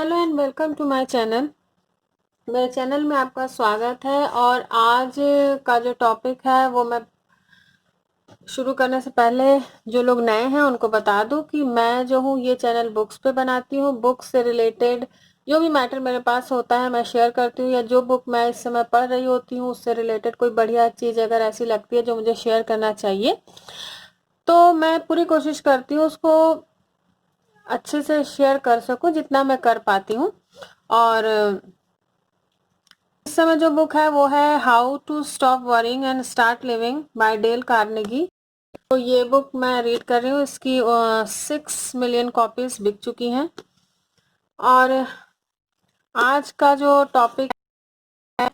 Hello and welcome to my channel. मेरे channel में आपका स्वागत है। और आज का जो टॉपिक है वो मैं शुरू करने से पहले जो लोग नए हैं उनको बता दूं कि मैं जो हूँ ये चैनल बुक्स पे बनाती हूँ। बुक्स से रिलेटेड जो भी मैटर मेरे पास होता है मैं शेयर करती हूँ, या जो बुक मैं इस समय पढ़ रही होती हूँ उससे रिलेटेड कोई बढ़िया चीज़ अगर ऐसी लगती है जो मुझे शेयर करना चाहिए तो मैं पूरी कोशिश करती हूँ उसको अच्छे से शेयर कर सकूं जितना मैं कर पाती हूँ। और इस समय जो बुक है वो है how to stop worrying and start living by Dale Carnegie. तो ये बुक मैं रीड कर रही हूँ। इसकी 6 मिलियन कॉपीज बिक चुकी हैं। और आज का जो टॉपिक है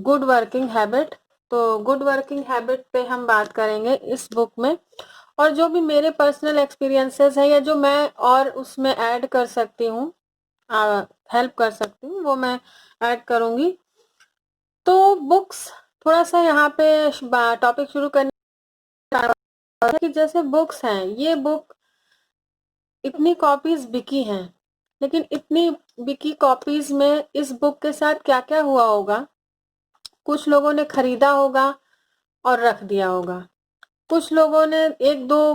गुड वर्किंग हैबिट। तो गुड वर्किंग हैबिट पे हम बात करेंगे इस बुक में, और जो भी मेरे पर्सनल एक्सपीरियंसेस है या जो मैं और उसमें ऐड कर सकती हूँ, हेल्प कर सकती हूँ, वो मैं ऐड करूँगी। तो बुक्स थोड़ा सा यहाँ पे टॉपिक शुरू करने कि जैसे बुक्स हैं, ये बुक इतनी कॉपीज बिकी हैं, लेकिन इतनी बिकी कॉपीज में इस बुक के साथ क्या क्या हुआ होगा। कुछ लोगों ने खरीदा होगा और रख दिया होगा, कुछ लोगों ने एक दो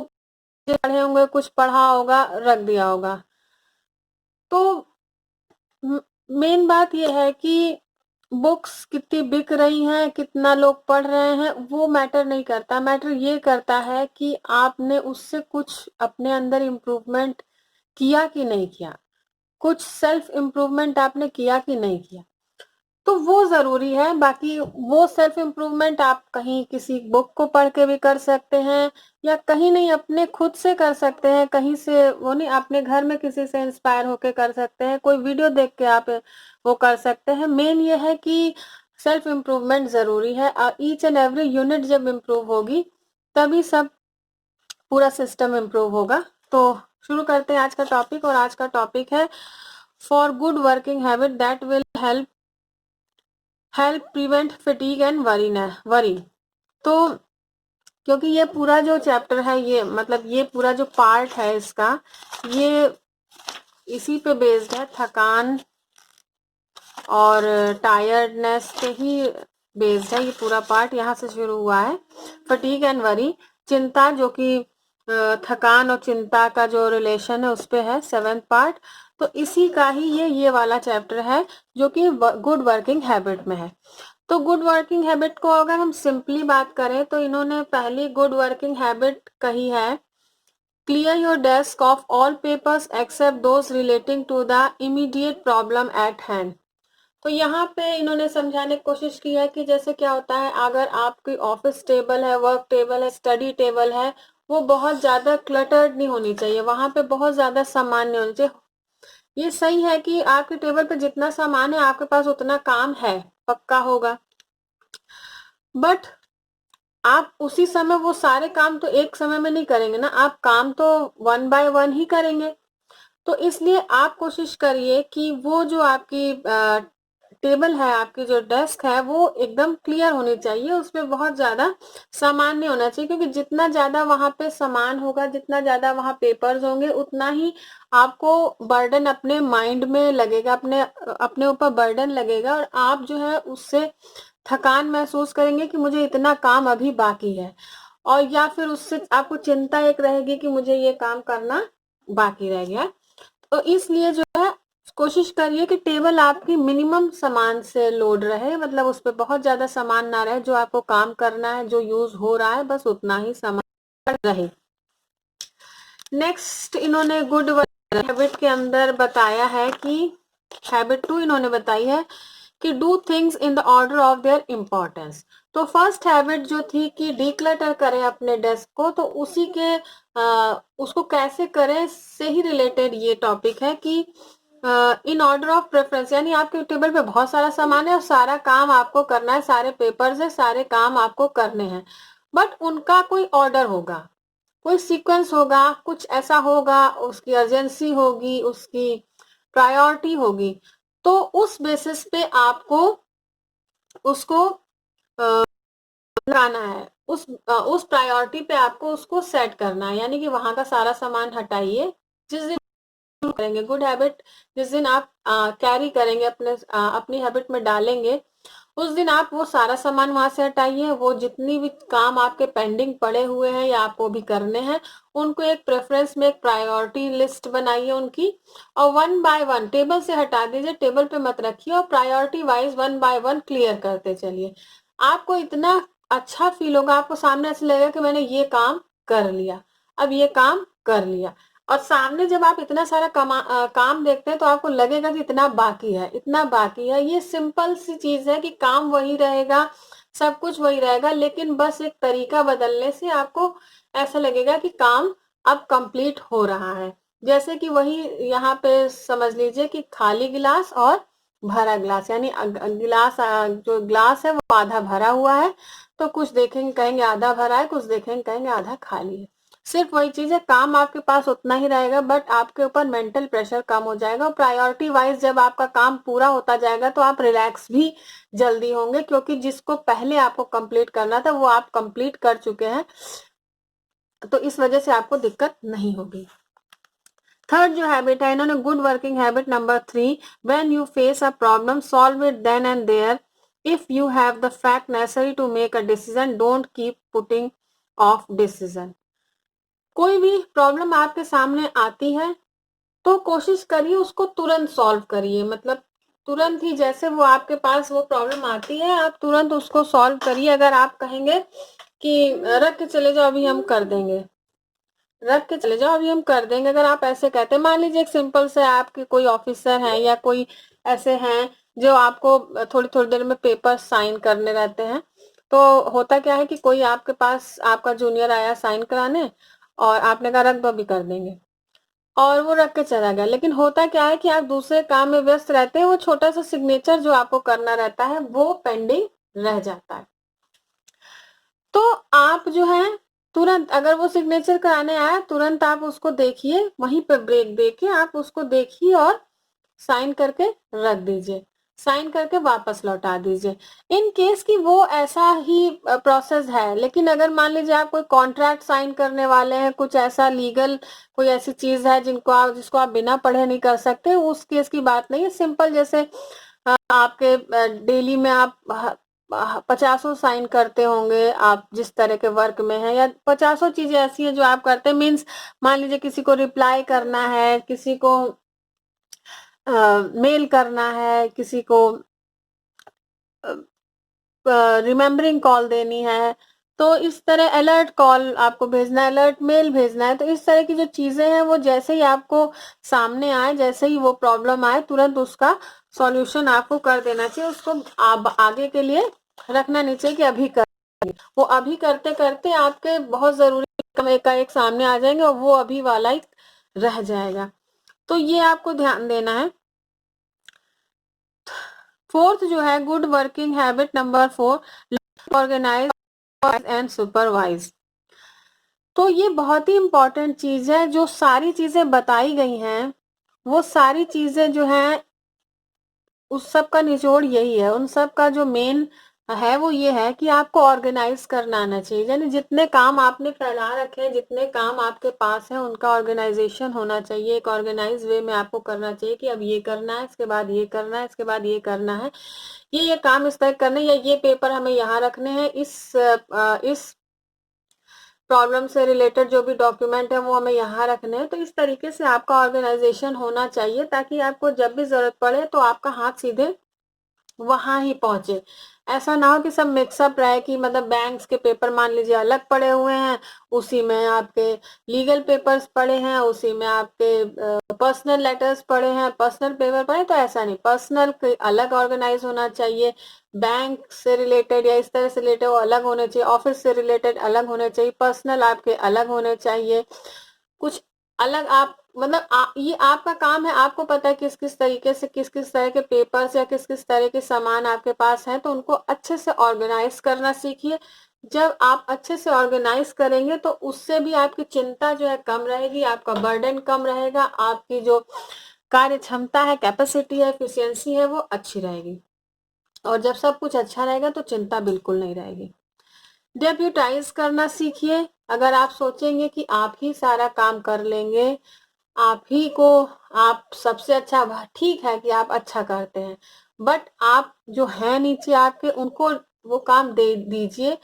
पढ़े होंगे, कुछ पढ़ा होगा रख दिया होगा। तो मेन बात यह है कि बुक्स कितनी बिक रही हैं, कितना लोग पढ़ रहे हैं, वो मैटर नहीं करता। मैटर ये करता है कि आपने उससे कुछ अपने अंदर इम्प्रूवमेंट किया कि नहीं किया, कुछ सेल्फ इम्प्रूवमेंट आपने किया कि नहीं किया, तो वो जरूरी है। बाकी वो सेल्फ इम्प्रूवमेंट आप कहीं किसी बुक को पढ़ के भी कर सकते हैं, या कहीं नहीं अपने खुद से कर सकते हैं, कहीं से वो नहीं, अपने घर में किसी से इंस्पायर होके कर सकते हैं, कोई वीडियो देख के आप वो कर सकते हैं। मेन ये है कि सेल्फ इम्प्रूवमेंट जरूरी है। ईच एंड एवरी यूनिट जब इम्प्रूव होगी तभी सब पूरा सिस्टम इम्प्रूव होगा। तो शुरू करते हैं आज का टॉपिक। और आज का टॉपिक है for good working habit that will help prevent fatigue and worry. तो क्योंकि ये पूरा जो चैप्टर है, ये मतलब ये पूरा जो पार्ट है इसका, ये इसी पे बेस्ड है। थकान और टायर्डनेस पे ही बेस्ड है ये पूरा पार्ट। यहाँ से शुरू हुआ है फटीग एंड वरी, चिंता, जो कि थकान और चिंता का जो रिलेशन है उस पे है 7th पार्ट। तो इसी का ही ये वाला चैप्टर है जो कि गुड वर्किंग हैबिट में है। तो गुड वर्किंग हैबिट को अगर हम सिंपली बात करें तो इन्होंने पहली गुड वर्किंग हैबिट कही है clear your desk of all papers except those relating to the immediate problem at hand. तो यहाँ पे इन्होंने समझाने की कोशिश की है कि जैसे क्या होता है, अगर आपकी ऑफिस टेबल है, वर्क टेबल है, स्टडी टेबल है, वो बहुत ज्यादा क्लटर्ड नहीं होनी चाहिए, वहां पे बहुत ज्यादा सामान नहीं होना चाहिए। ये सही है कि आपके टेबल पे जितना सामान है आपके पास उतना काम है, पक्का होगा, बट आप उसी समय वो सारे काम तो एक समय में नहीं करेंगे ना, आप काम तो 1 बाय 1 ही करेंगे। तो इसलिए आप कोशिश करिए कि वो जो आपकी टेबल है, आपकी जो डेस्क है, वो एकदम क्लियर होनी चाहिए, उसमें बहुत ज्यादा सामान नहीं होना चाहिए। क्योंकि जितना ज्यादा वहां पे सामान होगा, जितना ज्यादा वहां पेपर्स होंगे, उतना ही आपको बर्डन अपने माइंड में लगेगा, अपने ऊपर बर्डन लगेगा, और आप जो है उससे थकान महसूस करेंगे कि मुझे इतना काम अभी बाकी है, और या फिर उससे आपको चिंता एक रहेगी कि मुझे ये काम करना बाकी रह गया। तो इसलिए जो है कोशिश करिए कि टेबल आपकी मिनिमम सामान से लोड रहे, मतलब उस पर बहुत ज्यादा सामान ना रहे, जो आपको काम करना है, जो यूज हो रहा है, बस उतना ही सामान रहे। नेक्स्ट इन्होंने गुड हैबिट के अंदर बताया है कि हैबिट 2 इन्होंने बताई है कि do things in the order of their importance. तो फर्स्ट हैबिट जो थी कि डिक्लटर करें अपने डेस्क को, तो उसी के उसको कैसे करें से ही रिलेटेड ये टॉपिक है कि इन ऑर्डर ऑफ प्रेफरेंस, यानी आपके टेबल पे बहुत सारा सामान है और सारा काम आपको करना है, सारे पेपर्स है, सारे काम आपको करने हैं, बट उनका कोई ऑर्डर होगा, कोई सीक्वेंस होगा, कुछ ऐसा होगा, उसकी अर्जेंसी होगी, उसकी प्रायोरिटी होगी। तो उस बेसिस पे आपको उसको लगाना है, उस प्रायोरिटी पे आपको उसको सेट करना है। यानी कि वहां का सारा सामान हटाइए, जिस दिन करेंगे, गुड हैबिट जिस दिन आप कैरी करेंगे, अपनी हैबिट में डालेंगे, उस दिन आप वो सारा सामान वहां से हटाइए। वो जितनी भी काम आपके पेंडिंग पड़े हुए हैं या आपको भी करने हैं, उनको एक प्रेफरेंस में एक प्रायोरिटी लिस्ट बनाइए उनकी, और वन बाय वन टेबल से हटा दीजिए, टेबल पे मत रखिए, और priority wise one by one clear करते चलिए। आपको इतना अच्छा फील होगा, आपको सामने ऐसे लगेगा कि मैंने ये काम कर लिया, अब ये काम कर लिया। और सामने जब आप इतना सारा काम देखते हैं तो आपको लगेगा कि इतना बाकी है, इतना बाकी है। ये सिंपल सी चीज है कि काम वही रहेगा, सब कुछ वही रहेगा, लेकिन बस एक तरीका बदलने से आपको ऐसा लगेगा कि काम अब कंप्लीट हो रहा है। जैसे कि वही यहाँ पे समझ लीजिए कि खाली गिलास और भरा गिलास, यानी गिलास, जो गिलास है वो आधा भरा हुआ है, तो कुछ देखेंगे कहेंगे आधा भरा है, कुछ देखेंगे कहेंगे आधा खाली है। सिर्फ वही चीज है, काम आपके पास उतना ही रहेगा, बट आपके ऊपर मेंटल प्रेशर कम हो जाएगा। और प्रायोरिटी वाइज जब आपका काम पूरा होता जाएगा तो आप रिलैक्स भी जल्दी होंगे, क्योंकि जिसको पहले आपको कंप्लीट करना था वो आप कंप्लीट कर चुके हैं, तो इस वजह से आपको दिक्कत नहीं होगी। थर्ड जो हैबिट है इन्होंने, good working habit number 3, when you face a problem solve it then and there, if you have the fact necessary to make a decision, don't keep putting off decision. कोई भी problem आपके सामने आती है तो कोशिश करिए उसको तुरंत सॉल्व करिए, मतलब तुरंत ही, जैसे वो आपके पास वो प्रॉब्लम आती है आप तुरंत उसको सॉल्व करिए। अगर आप कहेंगे कि रख के चले जाओ अभी हम कर देंगे, रख के चले जाओ अभी हम कर देंगे, अगर आप ऐसे कहते हैं, मान लीजिए एक सिंपल से आपके कोई ऑफिसर हैं या कोई ऐसे हैं जो आपको थोड़ी थोड़ी देर में पेपर साइन करने रहते हैं, तो होता क्या है कि कोई आपके पास आपका जूनियर आया साइन कराने, और आपने कहा रख दो अभी कर देंगे, और वो रख के चला गया। लेकिन होता क्या है कि आप दूसरे काम में व्यस्त रहते हैं, वो छोटा सा सिग्नेचर जो आपको करना रहता है वो पेंडिंग रह जाता है। तो आप जो है तुरंत, अगर वो सिग्नेचर कराने आया तुरंत आप उसको देखिए, वहीं पे ब्रेक देके आप उसको देखिए और साइन करके रख दीजिए, साइन करके वापस लौटा दीजिए। इन केस कि वो ऐसा ही प्रोसेस है, लेकिन अगर मान लीजिए आप कोई कॉन्ट्रैक्ट साइन करने वाले हैं, कुछ ऐसा लीगल कोई ऐसी चीज है जिसको आप बिना पढ़े नहीं कर सकते, उस केस की बात नहीं है। सिंपल जैसे आपके डेली में आप 50 साइन करते होंगे, आप जिस तरह के वर्क में हैं, या 50 चीजें ऐसी हैं जो आप करते हैं, मीन्स मान लीजिए किसी को रिप्लाई करना है, किसी को मेल करना है, किसी को रिमेम्बरिंग कॉल देनी है, तो इस तरह अलर्ट कॉल आपको भेजना है, अलर्ट मेल भेजना है, तो इस तरह की जो चीजें हैं वो जैसे ही आपको सामने आए, जैसे ही वो प्रॉब्लम आए, तुरंत उसका सॉल्यूशन आपको कर देना चाहिए, उसको आप आगे के लिए रखना नहीं चाहिए कि अभी कर, वो अभी करते करते आपके बहुत जरूरी काम एक का एक सामने आ जाएंगे और वो अभी वाला ही रह जाएगा। तो ये आपको ध्यान देना है। फोर्थ जो है, good working habit number 4, organise and supervise. तो ये बहुत ही इंपॉर्टेंट चीज है, जो सारी चीजें बताई गई हैं वो सारी चीजें जो हैं उस सब का निचोड़ यही है, उन सब का जो मेन है वो ये है कि आपको ऑर्गेनाइज करना आना चाहिए। यानी जितने काम आपने फैला रखे हैं, जितने काम आपके पास है, उनका ऑर्गेनाइजेशन होना चाहिए, एक ऑर्गेनाइज वे में आपको करना चाहिए कि अब ये करना है, इसके बाद ये करना है, इसके बाद ये करना है, ये काम इस तरह करने, या ये पेपर हमें यहाँ रखने हैं, इस प्रॉब्लम से रिलेटेड जो भी डॉक्यूमेंट है वो हमें यहाँ रखने हैं। तो इस तरीके से आपका ऑर्गेनाइजेशन होना चाहिए, ताकि आपको जब भी जरूरत पड़े तो आपका हाथ सीधे वहां ही पहुंचे। ऐसा ना हो कि सब मिक्सअप रहे, कि मतलब बैंक्स के पेपर मान लीजिए अलग पड़े हुए हैं, उसी में आपके लीगल पेपर्स पड़े हैं, उसी में आपके पर्सनल लेटर्स पड़े हैं, पर्सनल पेपर पड़े, तो ऐसा नहीं, पर्सनल अलग ऑर्गेनाइज होना चाहिए, बैंक से रिलेटेड या इस तरह से रिलेटेड वो अलग होने चाहिए, ऑफिस से रिलेटेड अलग होने चाहिए, पर्सनल आपके अलग होने चाहिए, कुछ अलग आप, मतलब ये आपका काम है, आपको पता है किस किस तरीके से किस किस तरह के पेपर्स या किस किस तरह के सामान आपके पास है, तो उनको अच्छे से ऑर्गेनाइज करना सीखिए। जब आप अच्छे से ऑर्गेनाइज करेंगे तो उससे भी आपकी चिंता जो है कम रहेगी, आपका बर्डन कम रहेगा, आपकी जो कार्य क्षमता है, कैपेसिटी है, एफिशिएंसी है, वो अच्छी रहेगी। और जब सब कुछ अच्छा रहेगा तो चिंता बिल्कुल नहीं रहेगी। डेप्यूटाइज करना सीखिए। अगर आप सोचेंगे कि आप ही सारा काम कर लेंगे आप ही को, आप सबसे अच्छा, ठीक है कि आप अच्छा करते हैं, बट आप जो है नीचे आपके उनको वो काम दे दीजिए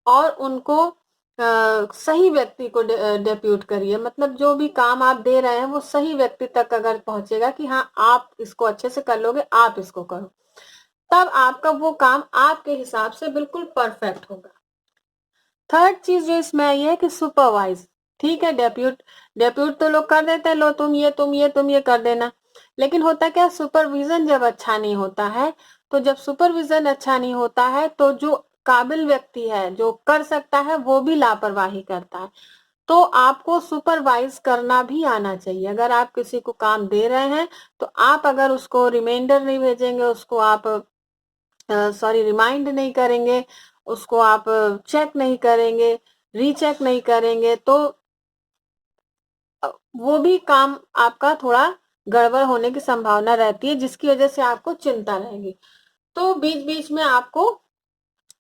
और उनको सही व्यक्ति को डेप्यूट करिए। मतलब जो भी काम आप दे रहे हैं वो सही व्यक्ति तक अगर पहुंचेगा कि हाँ आप इसको अच्छे से कर लोगे, आप इसको करो, तब आपका वो काम आपके हिसाब से बिल्कुल परफेक्ट होगा। थर्ड चीज जो इसमें आई है कि सुपरवाइज। ठीक है, डेप्यूट डेप्यूट तो लोग कर देते हैं, लो तुम ये कर देना, लेकिन होता क्या, सुपरविजन जब अच्छा नहीं होता है, तो जब सुपरविजन अच्छा नहीं होता है तो जो काबिल व्यक्ति है जो कर सकता है वो भी लापरवाही करता है। तो आपको सुपरवाइज करना भी आना चाहिए। अगर आप किसी को काम दे रहे हैं तो आप अगर उसको रिमाइंडर नहीं भेजेंगे, उसको आप रिमाइंड नहीं करेंगे, उसको आप चेक नहीं करेंगे, रीचेक नहीं करेंगे, तो वो भी काम आपका थोड़ा गड़बड़ होने की संभावना रहती है, जिसकी वजह से आपको चिंता रहेगी। तो बीच बीच में आपको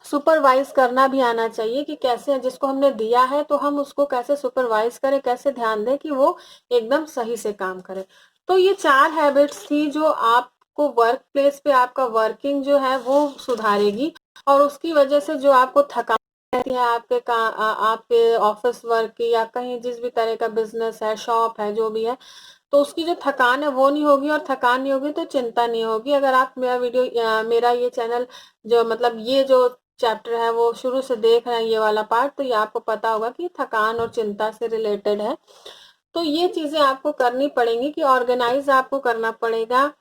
सुपरवाइज करना भी आना चाहिए कि कैसे, जिसको हमने दिया है तो हम उसको कैसे सुपरवाइज करें, कैसे ध्यान दें कि वो एकदम सही से काम करे। तो ये 4 हैबिट्स थी जो आपको वर्क प्लेस पे आपका वर्किंग जो है वो सुधारेगी, और उसकी वजह से जो आपको थकान रहती है आपके ऑफिस वर्क की या कहीं जिस भी तरह का बिजनेस है, शॉप है, जो भी है, तो उसकी जो थकान है वो नहीं होगी, और थकान नहीं होगी तो चिंता नहीं होगी। अगर आप मेरा ये चैनल जो मतलब ये जो चैप्टर है वो शुरू से देख रहे हैं, ये वाला पार्ट, तो ये आपको पता होगा कि थकान और चिंता से रिलेटेड है। तो ये चीजें आपको करनी पड़ेंगी कि ऑर्गेनाइज आपको करना पड़ेगा,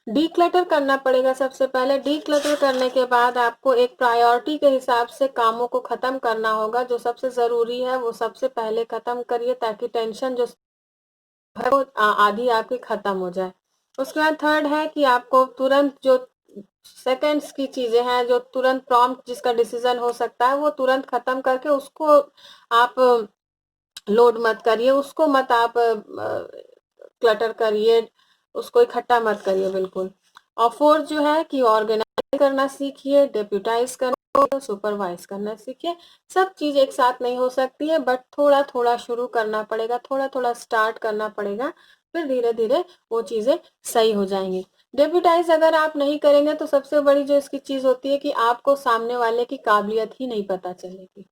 डीक्लटर करना पड़ेगा। सबसे पहले डीक्लटर करने के बाद आपको एक प्रायोरिटी के हिसाब से कामों को खत्म करना होगा। जो सबसे जरूरी है वो सबसे पहले खत्म करिए, ताकि टेंशन जो है वो आधी आपकी खत्म हो जाए। उसके बाद थर्ड है कि आपको तुरंत जो सेकंड्स की चीजें हैं, जो तुरंत प्रॉम्प्ट जिसका डिसीजन हो सकता है, वो तुरंत खत्म करके उसको आप लोड मत करिए, उसको मत आप क्लटर करिए, उसको इकट्ठा मत करिए बिल्कुल। और फोर्थ जो है कि ऑर्गेनाइज करना सीखिए, डेप्यूटाइज करना, सुपरवाइज करना सीखिए। सब चीज एक साथ नहीं हो सकती है, बट थोड़ा थोड़ा शुरू करना पड़ेगा, थोड़ा थोड़ा स्टार्ट करना पड़ेगा, फिर धीरे धीरे वो चीजें सही हो जाएंगी। डेप्यूटाइज अगर आप नहीं करेंगे तो सबसे बड़ी जो इसकी चीज होती है कि आपको सामने वाले की काबिलियत ही नहीं पता चलेगी।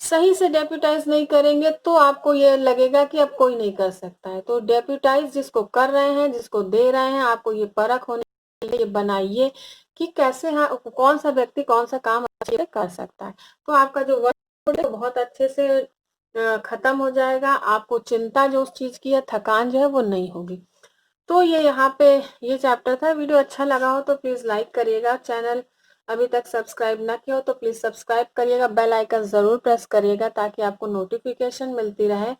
सही से डेप्यूटाइज नहीं करेंगे तो आपको ये लगेगा कि अब कोई नहीं कर सकता है। तो डेप्यूटाइज जिसको कर रहे हैं, जिसको दे रहे हैं, आपको ये परख होने के लिए बनाइए कि कैसे, हाँ, कौन सा व्यक्ति कौन सा काम अच्छे से कर सकता है। तो आपका जो वर्क है बहुत अच्छे से खत्म हो जाएगा। आपको चिंता जो उस चीज की है, थकान जो है वो नहीं होगी। तो ये यहाँ पे ये चैप्टर था। वीडियो अच्छा लगा हो तो प्लीज लाइक करिएगा। चैनल अभी तक सब्सक्राइब ना किया हो तो प्लीज सब्सक्राइब करिएगा, बेल आइकन जरूर प्रेस करिएगा ताकि आपको नोटिफिकेशन मिलती रहे।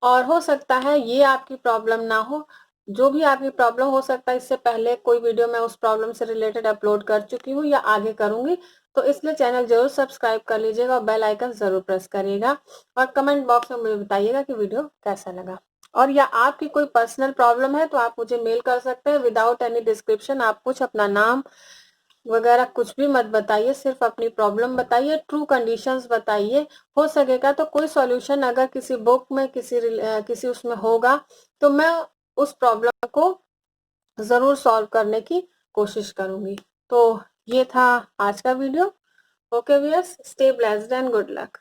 और हो सकता है ये आपकी प्रॉब्लम ना हो, जो भी आपकी प्रॉब्लम हो सकता है, इससे पहले कोई वीडियो मैं उस प्रॉब्लम से रिलेटेड अपलोड कर चुकी हूँ या आगे करूंगी, तो इसलिए चैनल जरूर सब्सक्राइब कर लीजिएगा और बेल आइकन जरूर प्रेस करिएगा। और कमेंट बॉक्स में मुझे बताइएगा कि वीडियो कैसा लगा। और या आपकी कोई पर्सनल प्रॉब्लम है तो आप मुझे मेल कर सकते हैं विदाउट एनी डिस्क्रिप्शन। आप कुछ अपना नाम वगैरह कुछ भी मत बताइए, सिर्फ अपनी प्रॉब्लम बताइए, ट्रू कंडीशंस बताइए। हो सकेगा तो कोई सॉल्यूशन अगर किसी बुक में किसी उसमें होगा तो मैं उस प्रॉब्लम को जरूर सॉल्व करने की कोशिश करूंगी। तो ये था आज का video. Okay viewers, stay blessed and good luck.